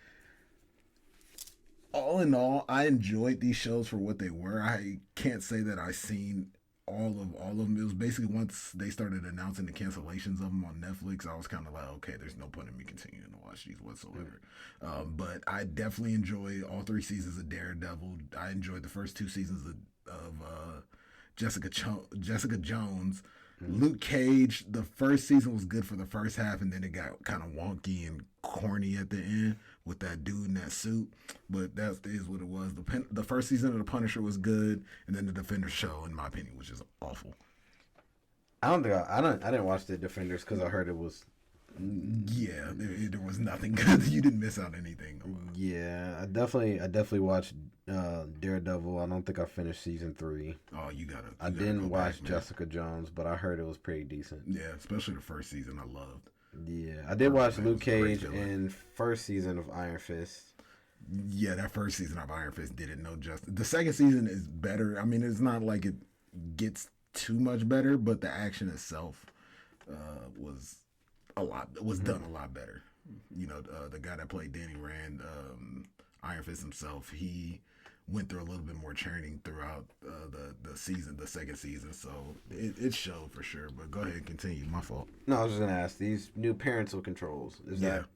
all in all, I enjoyed these shows for what they were. I can't say that I've seen all of them. It was basically once they started announcing the cancellations of them on Netflix, I was kind of like, okay, there's no point in me continuing to watch these whatsoever. But I definitely enjoy all 3 seasons of Daredevil. I enjoyed the first 2 seasons of Jessica Jones. Luke Cage, the first season was good for the first half, and then it got kind of wonky and corny at the end with that dude in that suit. But that is what it was. The first season of The Punisher was good, and then the Defender show, in my opinion, was just awful. I didn't watch the Defenders because I heard it was. Yeah, there was nothing good. You didn't miss out anything. Yeah, I definitely watched Daredevil. I don't think I finished season 3. Oh, you gotta. I didn't watch Jessica Jones, but I heard it was pretty decent. Yeah, especially the first season. I loved. Yeah, I did watch Luke Cage and first season of Iron Fist. Yeah, that first season of Iron Fist did it no justice. The second season is better. I mean, it's not like it gets too much better, but the action itself was done a lot better. The guy that played Danny Rand, Iron Fist himself, he went through a little bit more training throughout the second season, so it showed for sure. But go ahead and continue. My fault. No, I was just gonna ask, these new parental controls, is that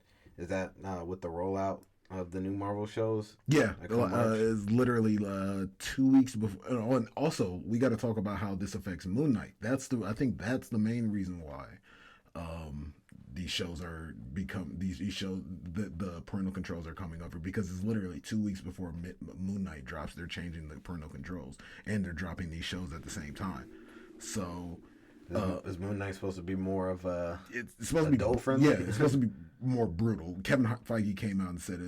with the rollout of the new Marvel shows. Yeah, Like March. it's literally 2 weeks before. And also, we got to talk about how this affects Moon Knight. I think that's the main reason why these shows the parental controls are coming over, because it's literally 2 weeks before Moon Knight drops. They're changing the parental controls and they're dropping these shows at the same time. So. Is Moon Knight supposed to be more of a it's supposed adult to be friendly? Yeah, it's supposed to be more brutal. Kevin Feige came out and said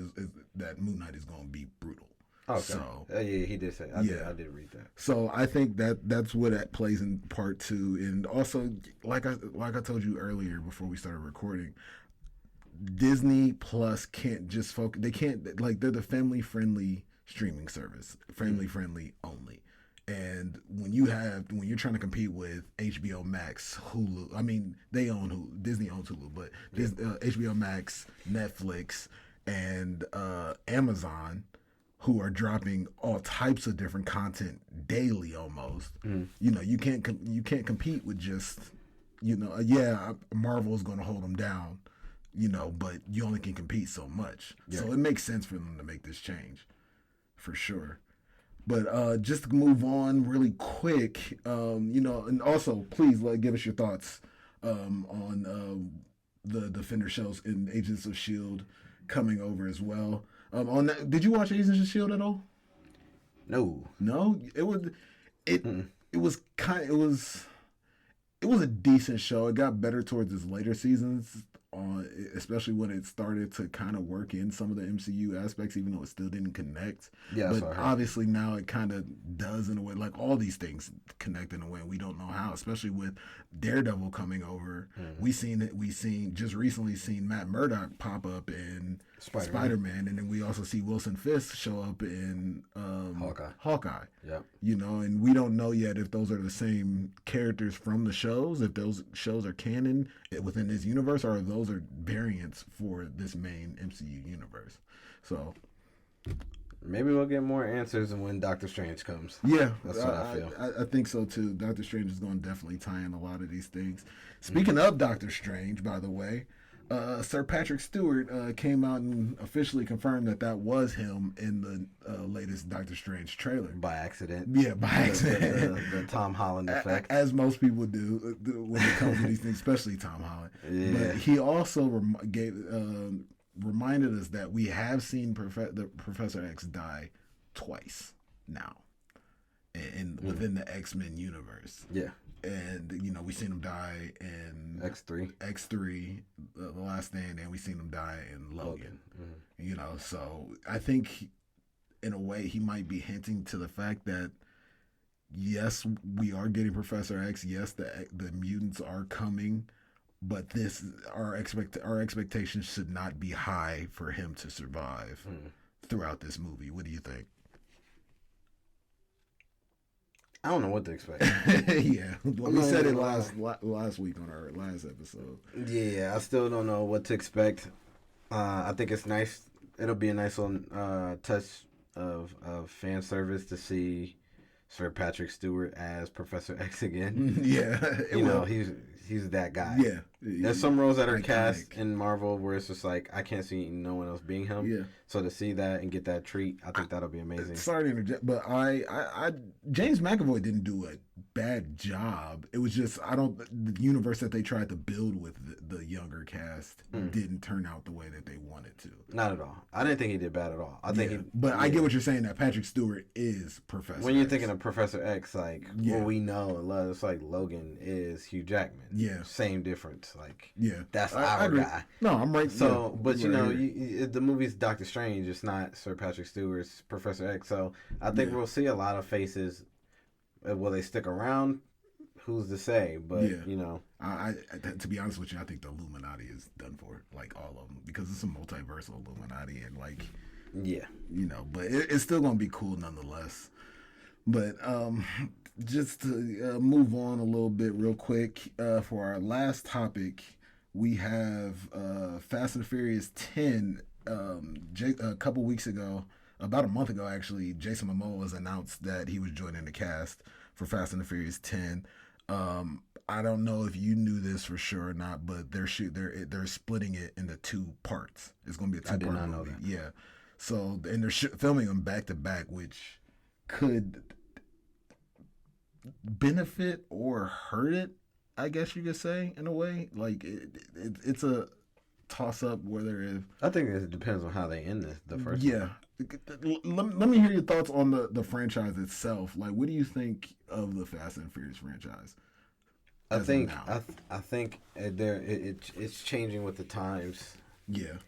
that Moon Knight is going to be brutal. Okay. So, yeah, he did say. I did read that. So I think that's what that plays in part 2, and also like I told you earlier before we started recording, Disney Plus can't just focus. They can't, like, they're the family friendly streaming service, family friendly only. And when you're trying to compete with HBO Max, Hulu, I mean, they own Hulu, Disney owns Hulu, but HBO Max, Netflix, and Amazon, who are dropping all types of different content daily almost. You know, you can't compete with just, you know, Marvel is going to hold them down, you know, but you only can compete so much. Yeah. So it makes sense for them to make this change, for sure. But just to move on really quick, you know, and also please give us your thoughts on the Defender shows in Agents of S.H.I.E.L.D. coming over as well. On that, did you watch Agents of S.H.I.E.L.D. at all? No. It was a decent show. It got better towards its later seasons, especially when it started to kind of work in some of the MCU aspects, even though it still didn't connect. Yeah, but obviously now it kind of does in a way. Like, all these things connect in a way, and we don't know how. Especially with Daredevil coming over, we just recently seen Matt Murdock pop up in Spider-Man, and then we also see Wilson Fisk show up in Hawkeye. Yeah, you know, and we don't know yet if those are the same characters from the shows, if those shows are canon within this universe, or if those are variants for this main MCU universe. So maybe we'll get more answers when Doctor Strange comes. Yeah, that's what I feel. I think so too. Doctor Strange is going to definitely tie in a lot of these things. Speaking of Doctor Strange, by the way, Sir Patrick Stewart came out and officially confirmed that was him in the latest Doctor Strange trailer. By accident. Yeah, by accident. The Tom Holland effect. As most people do when it comes to these things, especially Tom Holland. Yeah. But he also reminded us that we have seen Professor X die twice now within the X-Men universe. Yeah. And, you know, we seen him die in X3, The Last Stand, and we seen him die in Logan. You know, so I think in a way he might be hinting to the fact that, yes, we are getting Professor X. Yes, the mutants are coming, but our expectations should not be high for him to survive throughout this movie. What do you think? I don't know what to expect. Yeah, we said it last week on our last episode. Yeah, I still don't know what to expect. I think it's nice. It'll be a nice little touch of fan service to see Sir Patrick Stewart as Professor X again. Yeah, you know, he's that guy. Yeah, there's some roles that are cast in Marvel where it's just like I can't see no one else being him. Yeah. So to see that and get that treat, I think that'll be amazing. Sorry to interject, but I James McAvoy didn't do a bad job. It was just the universe that they tried to build with the younger cast didn't turn out the way that they wanted to. Not at all. I didn't think he did bad at all. I get what you're saying, that Patrick Stewart is Professor When you're thinking of Professor X, like what we know and love, it's like Logan is Hugh Jackman. Yeah. Same difference. Like, that's our guy. No, I'm right. So, but you know, the movie's Doctor Strange. It's not Sir Patrick Stewart's Professor X. So I think we'll see a lot of faces. Will they stick around? Who's to say? But you know, I to be honest with you, I think the Illuminati is done for. Like, all of them, because it's a multiversal Illuminati, and like, you know, but it's still gonna be cool nonetheless. But just to move on a little bit real quick, for our last topic, we have Fast and Furious 10. A couple weeks ago, about a month ago actually, Jason Momoa has announced that he was joining the cast for Fast and the Furious 10. I don't know if you knew this for sure or not, but they're splitting it into 2 parts. It's going to be a 2-part movie. I did not know that. Yeah. So, and they're filming them back to back, which could benefit or hurt it, I guess you could say, in a way. Like, it's a toss-up whether if... I think it depends on how they end the first one. Let me hear your thoughts on the franchise itself. Like, what do you think of the Fast and Furious franchise? I think it's changing with the times. Yeah.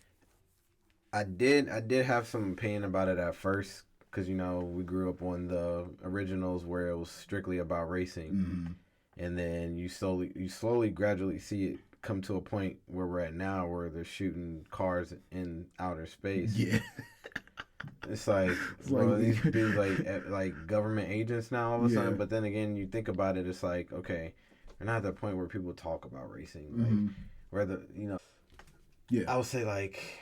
I did have some opinion about it at first because, you know, we grew up on the originals where it was strictly about racing. Mm-hmm. And then you slowly, gradually see it come to a point where we're at now where they're shooting cars in outer space. Yeah. It's like, bro, these dudes like government agents now all of a sudden. But then again, you think about it, it's like, okay, we're not at that point where people talk about racing. Like, whether, you know, I would say like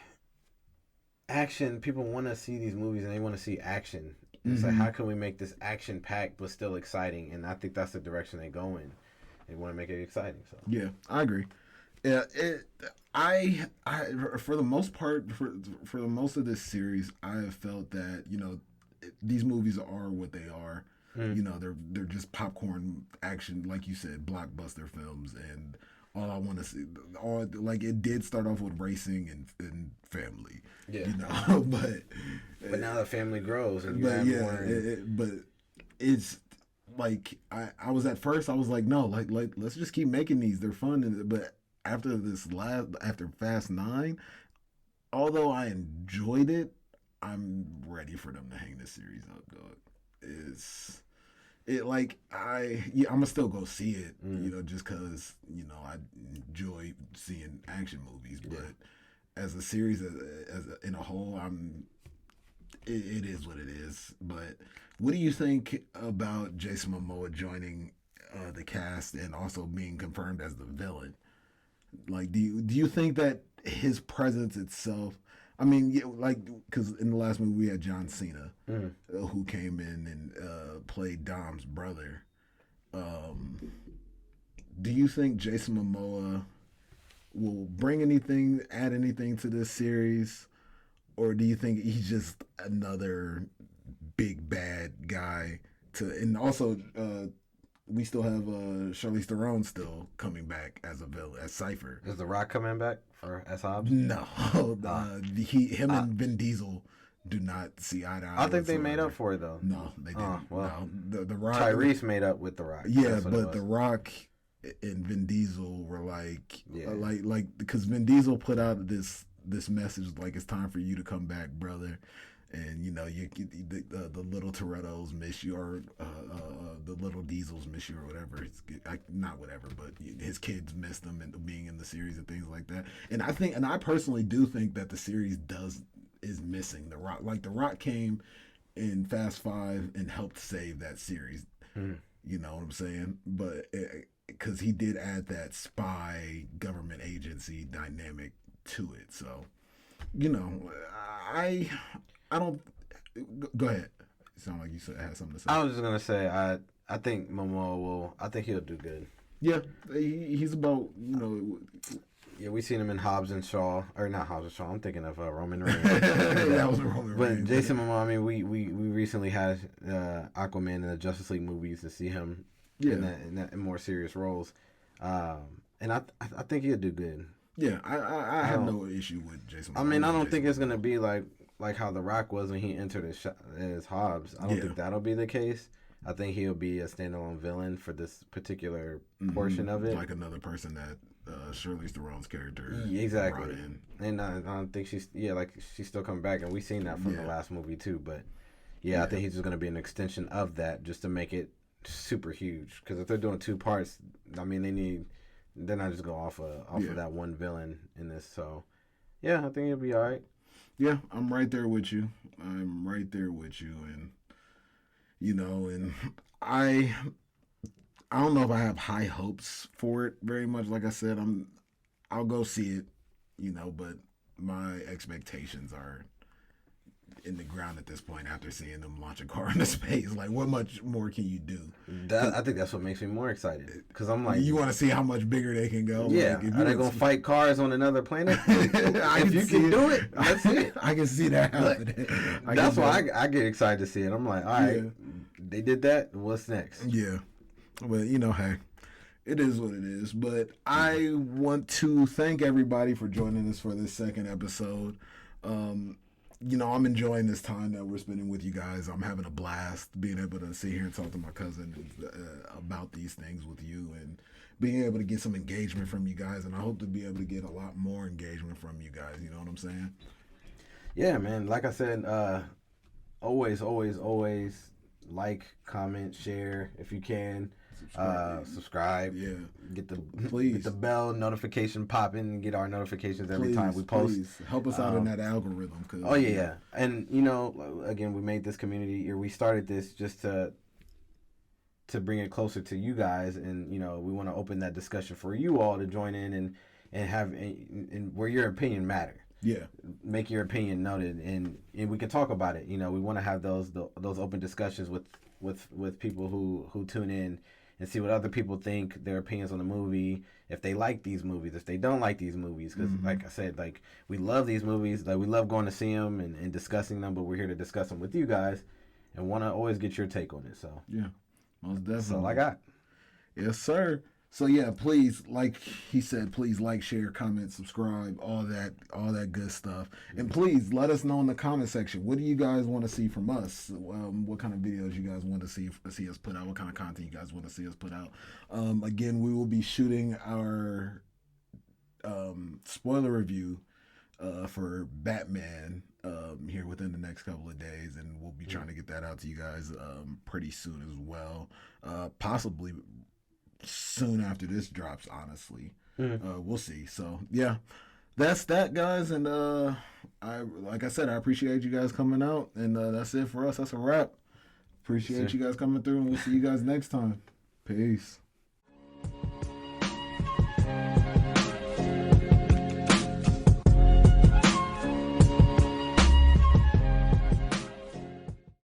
action. People want to see these movies and they want to see action. It's like, how can we make this action packed but still exciting? And I think that's the direction they go in. They want to make it exciting. So yeah, I agree. Yeah, I for the most part, for the most of this series, I have felt that, you know, these movies are what they are. You know, they're just popcorn action, like you said, blockbuster films, and all I want to see, like it did start off with racing and family. Yeah, you know, but now the family grows, and you have more. But it's like I was at first, I was like, no, like let's just keep making these. They're fun, but after Fast 9, although I enjoyed it, I'm ready for them to hang this series up, dog. I'm gonna still go see it, you know, just cause, you know, I enjoy seeing action movies, but as a series, in a whole, it is what it is. But what do you think about Jason Momoa joining the cast and also being confirmed as the villain? Like, do you think that his presence itself? I mean, like, because in the last movie we had John Cena, who came in and played Dom's brother. Do you think Jason Momoa will add anything to this series, or do you think he's just another big bad guy? And also, we still have Charlize Theron still coming back as a villain, as Cypher. Is The Rock coming back as Hobbs? No, him and Vin Diesel do not see eye to eye. I think they made up for it though. No, they didn't. Well, no, the Rock. Tyrese made up with The Rock. Yeah, but The Rock and Vin Diesel were like because Vin Diesel put out this message like, it's time for you to come back, brother. And, you know, the little Torettos miss you, or the little Diesels miss you, or whatever. Not whatever, but his kids miss them and being in the series and things like that. And I personally do think that the series is missing The Rock. Like, The Rock came in Fast 5 and helped save that series. You know what I'm saying? But because he did add that spy government agency dynamic to it. So, you know, I don't. Go ahead. You sound like you had something to say. I was just gonna say I think Momoa will. I think he'll do good. Yeah, he's about, you know. Yeah, we seen him in Hobbs and Shaw, or not Hobbs and Shaw. I'm thinking of Roman Reigns. That was Roman Reigns. But Jason Momoa. I mean, we recently had Aquaman in the Justice League movies to see him in more serious roles, and I think he'll do good. Yeah, I have no issue with Jason Momoa. I mean, I don't think it's gonna be like how The Rock was when he entered as Hobbs. I don't think that'll be the case. I think he'll be a standalone villain for this particular portion of it. Like another person that Charlize Theron's character exactly. brought in. And I don't think she's still coming back, and we've seen that from the last movie too. But I think he's just going to be an extension of that, just to make it super huge. Because if they're doing 2 parts, I mean, they're not just go off of that one villain in this. So I think it'll be all right. Yeah, I'm right there with you. And you know, and I don't know if I have high hopes for it very much. Like I said, I'll go see it, you know, but my expectations are in the ground at this point after seeing them launch a car into space. Like, what much more can you do? I think that's what makes me more excited. Because I'm like... You want to see how much bigger they can go? Yeah. Like, Are they going to fight cars on another planet? If you can do it, let's see it. I can see that happening. That's why I get excited to see it. I'm like, all right, they did that. What's next? Yeah. Well, hey, it is what it is. But I want to thank everybody for joining us for this second episode. I'm enjoying this time that we're spending with you guys. I'm having a blast being able to sit here and talk to my cousin about these things with you and being able to get some engagement from you guys. And I hope to be able to get a lot more engagement from you guys. You know what I'm saying? Yeah, man. Like I said, always like, comment, share if you can. Subscribe. Yeah. Get the bell notification popping and get our notifications every time we post. Please help us out in that algorithm. Oh yeah. And again, we made this community, or we started this just to bring it closer to you guys, and we want to open that discussion for you all to join in and have and where your opinion matter. Yeah. Make your opinion noted, and we can talk about it. We want to have those open discussions with people who tune in and see what other people think, their opinions on the movie, if they like these movies, if they don't like these movies. Because, like I said, like, we love these movies. Like, we love going to see them and discussing them, but we're here to discuss them with you guys and want to always get your take on it. So, yeah, most definitely. That's all I got. Yes, sir. So, yeah, please, like he said, please like, share, comment, subscribe, all that good stuff. And please let us know in the comment section, what do you guys want to see from us? What kind of videos you guys want to see us put out? What kind of content you guys want to see us put out? Again, we will be shooting our spoiler review for Batman here within the next couple of days, and we'll be trying to get that out to you guys pretty soon as well. Possibly soon after this drops, honestly. We'll see. So yeah, that's that, guys. And like I said, I appreciate you guys coming out, and that's it for us. That's a wrap. Appreciate you guys coming through, and we'll see you guys next time. Peace.